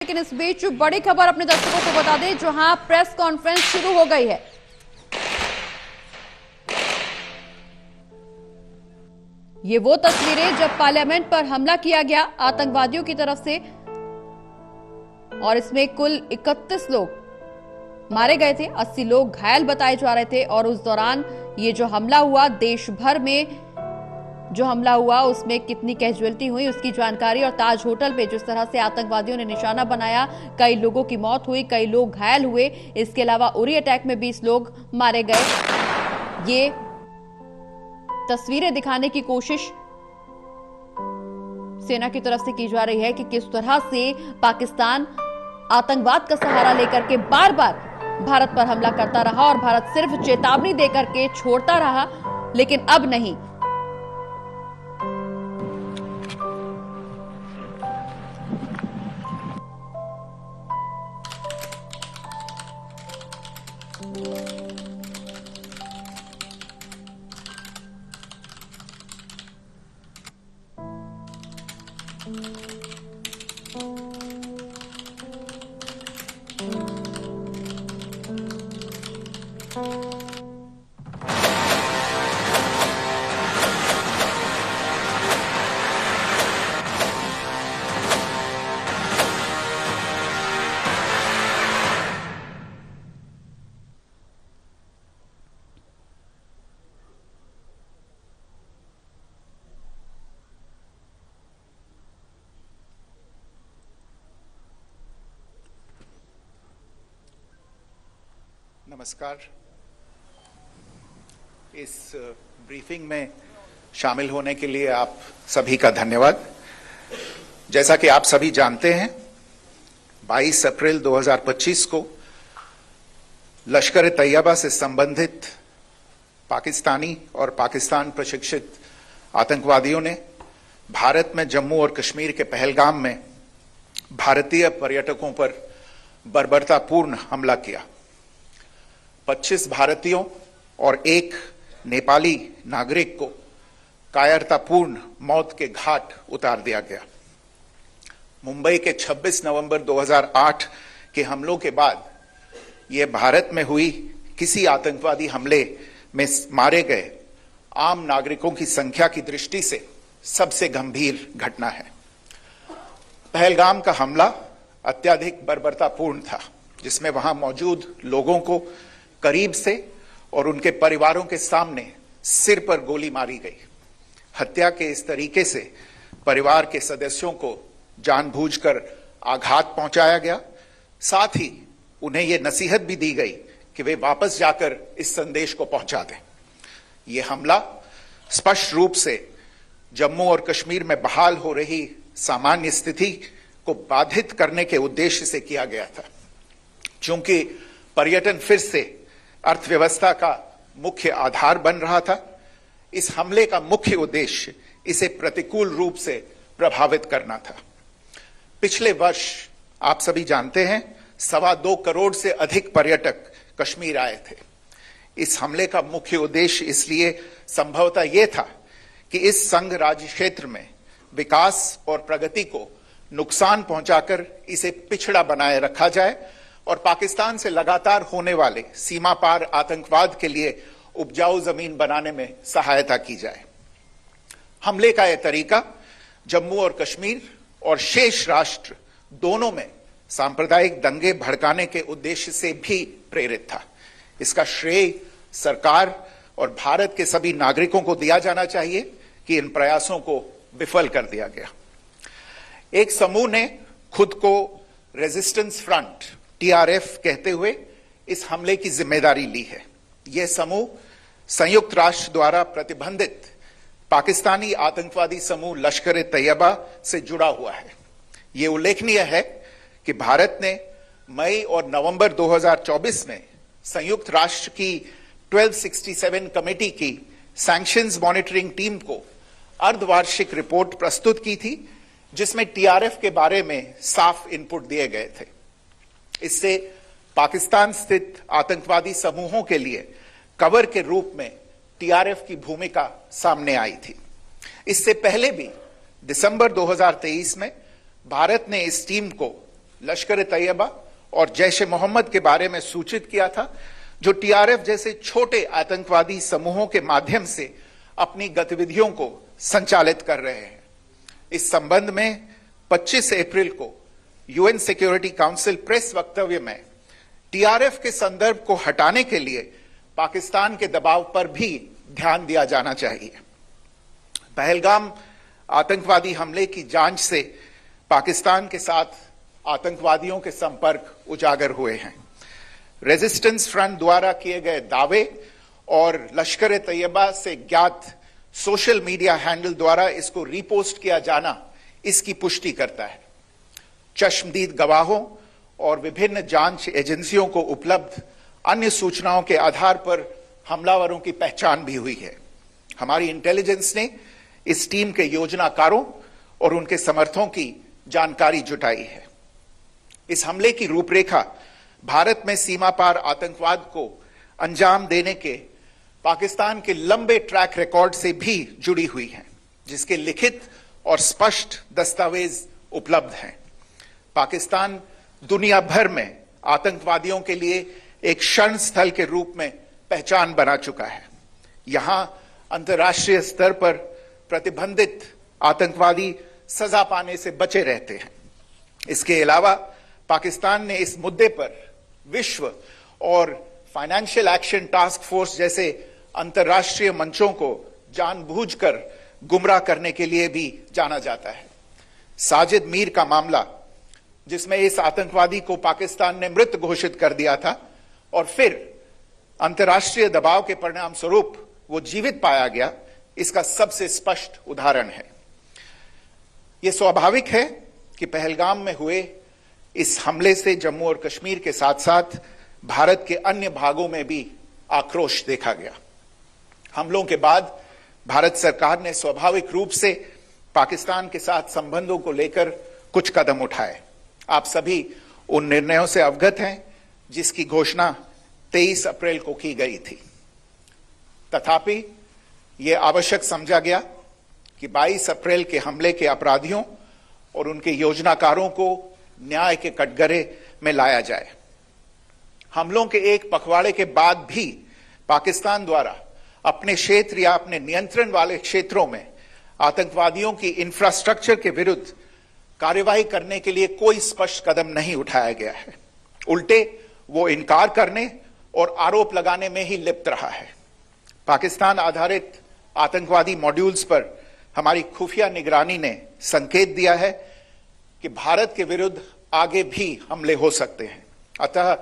लेकिन इस बीच बड़ी खबर अपने दर्शकों को बता दें, जहां प्रेस कॉन्फ्रेंस शुरू हो गई है। ये वो तस्वीरें जब पार्लियामेंट पर हमला किया गया आतंकवादियों की तरफ से, और इसमें कुल 31 लोग मारे गए थे, 80 लोग घायल बताए जा रहे थे। और उस दौरान ये जो हमला हुआ, देश भर में जो हमला हुआ उसमें कितनी कैजुअलिटी हुई उसकी जानकारी, और ताज होटल पे जिस तरह से आतंकवादियों ने निशाना बनाया, कई लोगों की मौत हुई, कई लोग घायल हुए। इसके अलावा उरी अटैक में 20 लोग मारे गए। ये तस्वीरें दिखाने की कोशिश सेना की तरफ से की जा रही है कि किस तरह से पाकिस्तान आतंकवाद का सहारा लेकर के बार बार भारत पर हमला करता रहा, और भारत सिर्फ चेतावनी देकर के छोड़ता रहा, लेकिन अब नहीं। नमस्कार। इस ब्रीफिंग में शामिल होने के लिए आप सभी का धन्यवाद। जैसा कि आप सभी जानते हैं, 22 अप्रैल 2025 को लश्कर-ए-तैयबा से संबंधित पाकिस्तानी और पाकिस्तान प्रशिक्षित आतंकवादियों ने भारत में जम्मू और कश्मीर के पहलगाम में भारतीय पर्यटकों पर बर्बरतापूर्ण हमला किया। 25 भारतीयों और एक नेपाली नागरिक को कायरतापूर्ण मौत के घाट उतार दिया गया। मुंबई के 26 नवंबर 2008 के हमलों के बाद यह भारत में हुई किसी आतंकवादी हमले में मारे गए आम नागरिकों की संख्या की दृष्टि से सबसे गंभीर घटना है। पहलगाम का हमला अत्यधिक बर्बरतापूर्ण था, जिसमें वहां मौजूद लोगों को करीब से और उनके परिवारों के सामने सिर पर गोली मारी गई। हत्या के इस तरीके से परिवार के सदस्यों को जानबूझकर आघात पहुंचाया गया। साथ ही उन्हें यह नसीहत भी दी गई कि वे वापस जाकर इस संदेश को पहुंचा दें। यह हमला स्पष्ट रूप से जम्मू और कश्मीर में बहाल हो रही सामान्य स्थिति को बाधित करने के उद्देश्य से किया गया था। चूंकि पर्यटन फिर से अर्थव्यवस्था का मुख्य आधार बन रहा था, इस हमले का मुख्य उद्देश्य इसे प्रतिकूल रूप से प्रभावित करना था। पिछले वर्ष आप सभी जानते हैं 2.25 करोड़ से अधिक पर्यटक कश्मीर आए थे। इस हमले का मुख्य उद्देश्य इसलिए संभवतः यह था कि इस संघ राज्य क्षेत्र में विकास और प्रगति को नुकसान पहुंचाकर इसे पिछड़ा बनाए रखा जाए और पाकिस्तान से लगातार होने वाले सीमा पार आतंकवाद के लिए उपजाऊ जमीन बनाने में सहायता की जाए। हमले का यह तरीका जम्मू और कश्मीर और शेष राष्ट्र दोनों में सांप्रदायिक दंगे भड़काने के उद्देश्य से भी प्रेरित था। इसका श्रेय सरकार और भारत के सभी नागरिकों को दिया जाना चाहिए कि इन प्रयासों को विफल कर दिया गया। एक समूह ने खुद को रेजिस्टेंस फ्रंट TRF कहते हुए इस हमले की जिम्मेदारी ली है। यह समूह संयुक्त राष्ट्र द्वारा प्रतिबंधित पाकिस्तानी आतंकवादी समूह लश्कर-ए-तैयबा से जुड़ा हुआ है। यह उल्लेखनीय है कि भारत ने मई और नवंबर 2024 में संयुक्त राष्ट्र की 1267 कमेटी की सैंक्शंस मॉनिटरिंग टीम को अर्धवार्षिक रिपोर्ट प्रस्तुत की थी, जिसमें TRF के बारे में साफ इनपुट दिए गए थे। इससे पाकिस्तान स्थित आतंकवादी समूहों के लिए कवर के रूप में TRF की भूमिका सामने आई थी। इससे पहले भी दिसंबर 2023 में भारत ने इस टीम को लश्कर तैयबा और जैश ए मोहम्मद के बारे में सूचित किया था, जो टीआरएफ जैसे छोटे आतंकवादी समूहों के माध्यम से अपनी गतिविधियों को संचालित कर रहे हैं। इस संबंध में 25 अप्रैल को यूएन सिक्योरिटी काउंसिल प्रेस वक्तव्य में टीआरएफ के संदर्भ को हटाने के लिए पाकिस्तान के दबाव पर भी ध्यान दिया जाना चाहिए। पहलगाम आतंकवादी हमले की जांच से पाकिस्तान के साथ आतंकवादियों के संपर्क उजागर हुए हैं। रेजिस्टेंस फ्रंट द्वारा किए गए दावे और लश्कर तैयबा से ज्ञात सोशल मीडिया हैंडल द्वारा इसको रीपोस्ट किया जाना इसकी पुष्टि करता है। चश्मदीद गवाहों और विभिन्न जांच एजेंसियों को उपलब्ध अन्य सूचनाओं के आधार पर हमलावरों की पहचान भी हुई है। हमारी इंटेलिजेंस ने इस टीम के योजनाकारों और उनके समर्थकों की जानकारी जुटाई है। इस हमले की रूपरेखा भारत में सीमा पार आतंकवाद को अंजाम देने के पाकिस्तान के लंबे ट्रैक रिकॉर्ड से भी जुड़ी हुई है, जिसके लिखित और स्पष्ट दस्तावेज उपलब्ध हैं। पाकिस्तान दुनिया भर में आतंकवादियों के लिए एक शरण स्थल के रूप में पहचान बना चुका है। यहां अंतर्राष्ट्रीय स्तर पर प्रतिबंधित आतंकवादी सजा पाने से बचे रहते हैं। इसके अलावा पाकिस्तान ने इस मुद्दे पर विश्व और फाइनेंशियल एक्शन टास्क फोर्स जैसे अंतर्राष्ट्रीय मंचों को जानबूझकर गुमराह करने के लिए भी जाना जाता है। साजिद मीर का मामला, जिसमें इस आतंकवादी को पाकिस्तान ने मृत घोषित कर दिया था और फिर अंतर्राष्ट्रीय दबाव के परिणाम स्वरूप वो जीवित पाया गया, इसका सबसे स्पष्ट उदाहरण है। यह स्वाभाविक है कि पहलगाम में हुए इस हमले से जम्मू और कश्मीर के साथ साथ भारत के अन्य भागों में भी आक्रोश देखा गया। हमलों के बाद भारत सरकार ने स्वाभाविक रूप से पाकिस्तान के साथ संबंधों को लेकर कुछ कदम उठाए। आप सभी उन निर्णयों से अवगत हैं जिसकी घोषणा 23 अप्रैल को की गई थी। तथापि यह आवश्यक समझा गया कि 22 अप्रैल के हमले के अपराधियों और उनके योजनाकारों को न्याय के कटघरे में लाया जाए। हमलों के एक पखवाड़े के बाद भी पाकिस्तान द्वारा अपने क्षेत्र या अपने नियंत्रण वाले क्षेत्रों में आतंकवादियों की इंफ्रास्ट्रक्चर के विरुद्ध कार्यवाही करने के लिए कोई स्पष्ट कदम नहीं उठाया गया है। उल्टे वो इनकार करने और आरोप लगाने में ही लिप्त रहा है। पाकिस्तान आधारित आतंकवादी मॉड्यूल्स पर हमारी खुफिया निगरानी ने संकेत दिया है कि भारत के विरुद्ध आगे भी हमले हो सकते हैं। अतः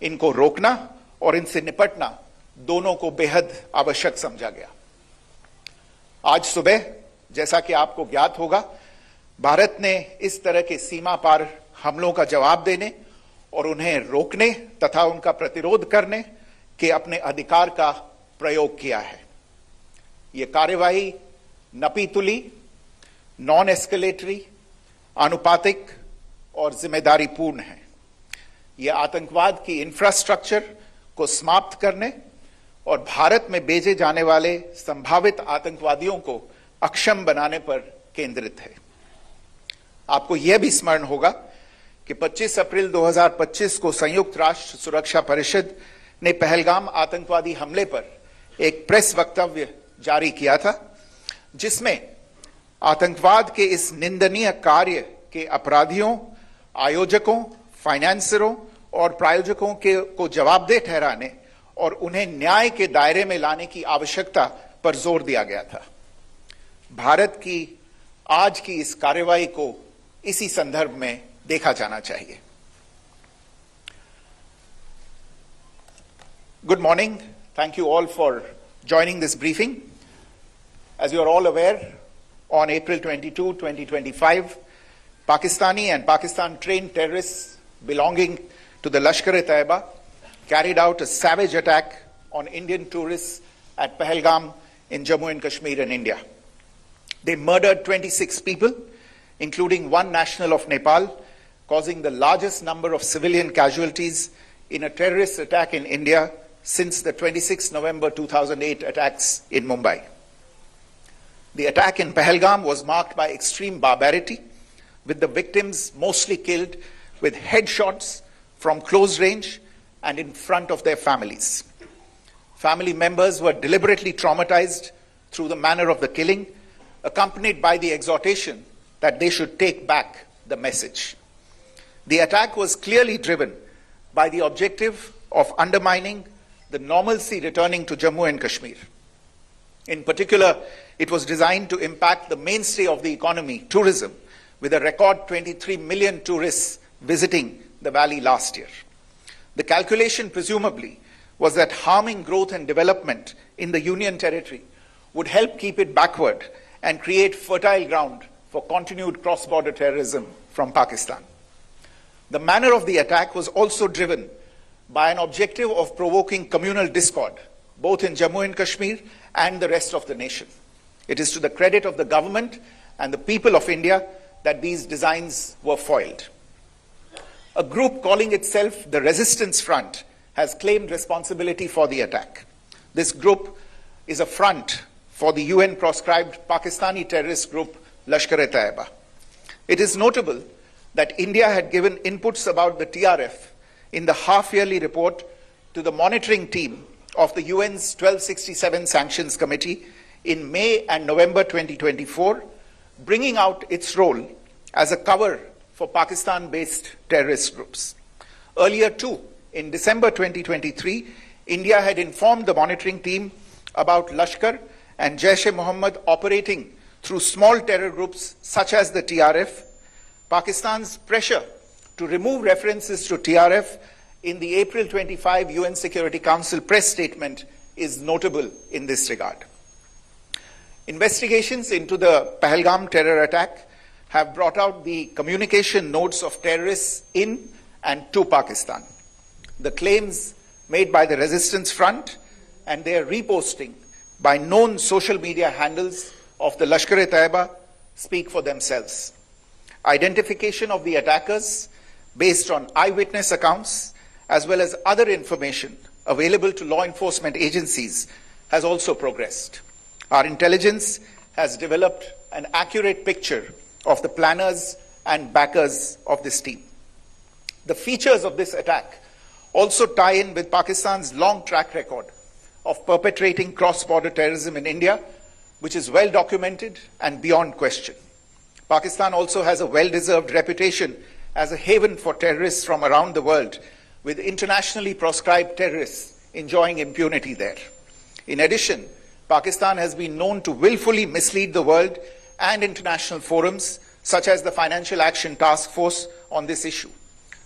इनको रोकना और इनसे निपटना दोनों को बेहद आवश्यक समझा गया। आज सुबह, जैसा कि आपको ज्ञात होगा, भारत ने इस तरह के सीमा पार हमलों का जवाब देने और उन्हें रोकने तथा उनका प्रतिरोध करने के अपने अधिकार का प्रयोग किया है। यह कार्यवाही नपीतुली, नॉन एस्केलेटरी, आनुपातिक और जिम्मेदारीपूर्ण है। यह आतंकवाद की इंफ्रास्ट्रक्चर को समाप्त करने और भारत में भेजे जाने वाले संभावित आतंकवादियों को अक्षम बनाने पर केंद्रित है। आपको यह भी स्मरण होगा कि 25 अप्रैल 2025 को संयुक्त राष्ट्र सुरक्षा परिषद ने पहलगाम आतंकवादी हमले पर एक प्रेस वक्तव्य जारी किया था, जिसमें आतंकवाद के इस निंदनीय कार्य के अपराधियों, आयोजकों, फाइनेंसरों और प्रायोजकों को जवाबदेह ठहराने और उन्हें न्याय के दायरे में लाने की आवश्यकता पर जोर दिया गया था। भारत की आज की इस कार्रवाई को इसी संदर्भ में देखा जाना चाहिए। Good morning. Thank you all for joining this briefing. As you are all aware, on April 22, 2025, Pakistani and Pakistan-trained terrorists belonging to the Lashkar-e-Taiba carried out a savage attack on Indian tourists at Pahalgam in Jammu and Kashmir in India. They murdered 26 people, including one national of Nepal, causing the largest number of civilian casualties in a terrorist attack in India since the 26 November 2008 attacks in Mumbai. The attack in Pahalgam was marked by extreme barbarity, with the victims mostly killed with headshots from close range and in front of their families. Family members were deliberately traumatized through the manner of the killing, accompanied by the exhortation that they should take back the message. The attack was clearly driven by the objective of undermining the normalcy returning to Jammu and Kashmir. In particular, it was designed to impact the mainstay of the economy, tourism, with a record 23 million tourists visiting the valley last year. The calculation, presumably, was that harming growth and development in the Union Territory would help keep it backward and create fertile ground for continued cross-border terrorism from Pakistan. The manner of the attack was also driven by an objective of provoking communal discord, both in Jammu and Kashmir and the rest of the nation. It is to the credit of the government and the people of India that these designs were foiled. A group calling itself the Resistance Front has claimed responsibility for the attack. This group is a front for the UN-proscribed Pakistani terrorist group Lashkar-e-Taiba. It is notable that India had given inputs about the TRF in the half-yearly report to the monitoring team of the UN's 1267 Sanctions Committee in May and November 2024, bringing out its role as a cover for Pakistan-based terrorist groups. Earlier too, in December 2023, India had informed the monitoring team about Lashkar and Jaish-e-Mohammed operating through small terror groups such as the TRF. Pakistan's pressure to remove references to TRF in the April 25 UN Security Council press statement is notable in this regard. Investigations into the Pahalgam terror attack have brought out the communication notes of terrorists in and to Pakistan. The claims made by the Resistance Front and their reposting by known social media handles of the Lashkar-e-Taiba speak for themselves. Identification of the attackers based on eyewitness accounts as well as other information available to law enforcement agencies has also progressed. Our intelligence has developed an accurate picture of the planners and backers of this team. The features of this attack also tie in with Pakistan's long track record of perpetrating cross-border terrorism in India, which is well documented and beyond question. Pakistan also has a well-deserved reputation as a haven for terrorists from around the world, with internationally proscribed terrorists enjoying impunity there. In addition, Pakistan has been known to willfully mislead the world and international forums, such as the Financial Action Task Force, on this issue.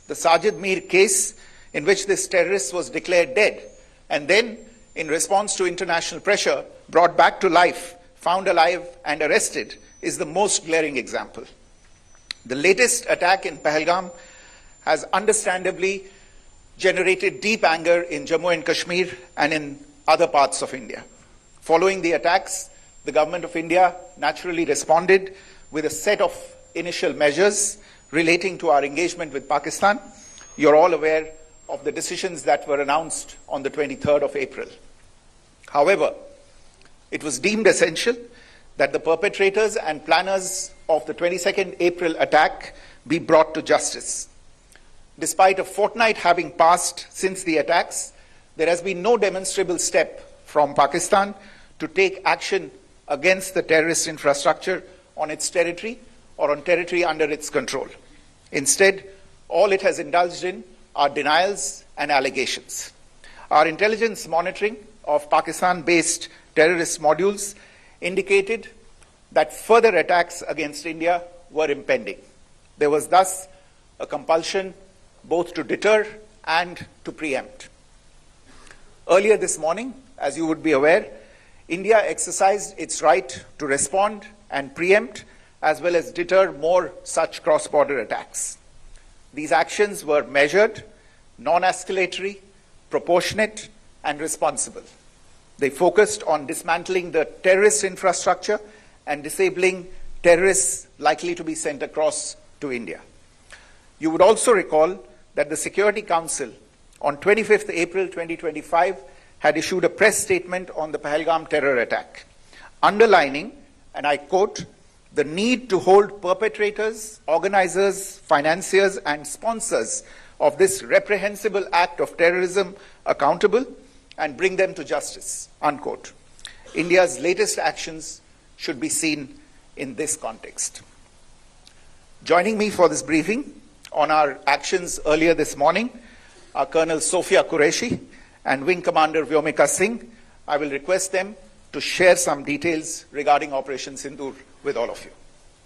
The Sajid Mir case, in which this terrorist was declared dead and then, in response to international pressure, brought back to life, found alive and arrested, is the most glaring example. The latest attack in Pahalgam has understandably generated deep anger in Jammu and Kashmir and in other parts of India. Following the attacks, the government of India naturally responded with a set of initial measures relating to our engagement with Pakistan. You're all aware of the decisions that were announced on the 23rd of April. However, it was deemed essential that the perpetrators and planners of the 22nd April attack be brought to justice. Despite a fortnight having passed since the attacks, there has been no demonstrable step from Pakistan to take action against the terrorist infrastructure on its territory or on territory under its control. Instead, all it has indulged in are denials and allegations. Our intelligence monitoring of Pakistan-based terrorist modules indicated that further attacks against India were impending. There was thus a compulsion both to deter and to preempt. Earlier this morning, as you would be aware, India exercised its right to respond and preempt as well as deter more such cross-border attacks. These actions were measured, non-escalatory, proportionate, and responsible. They focused on dismantling the terrorist infrastructure and disabling terrorists likely to be sent across to India. You would also recall that the Security Council on 25th April 2025 had issued a press statement on the Pahalgam terror attack, underlining, and I quote, the need to hold perpetrators, organizers, financiers, and sponsors of this reprehensible act of terrorism accountable and bring them to justice, unquote. India's latest actions should be seen in this context. Joining me for this briefing on our actions earlier this morning are Colonel Sophia Qureshi and Wing Commander Vyomika Singh. I will request them to share some details regarding Operation Sindoor with all of you.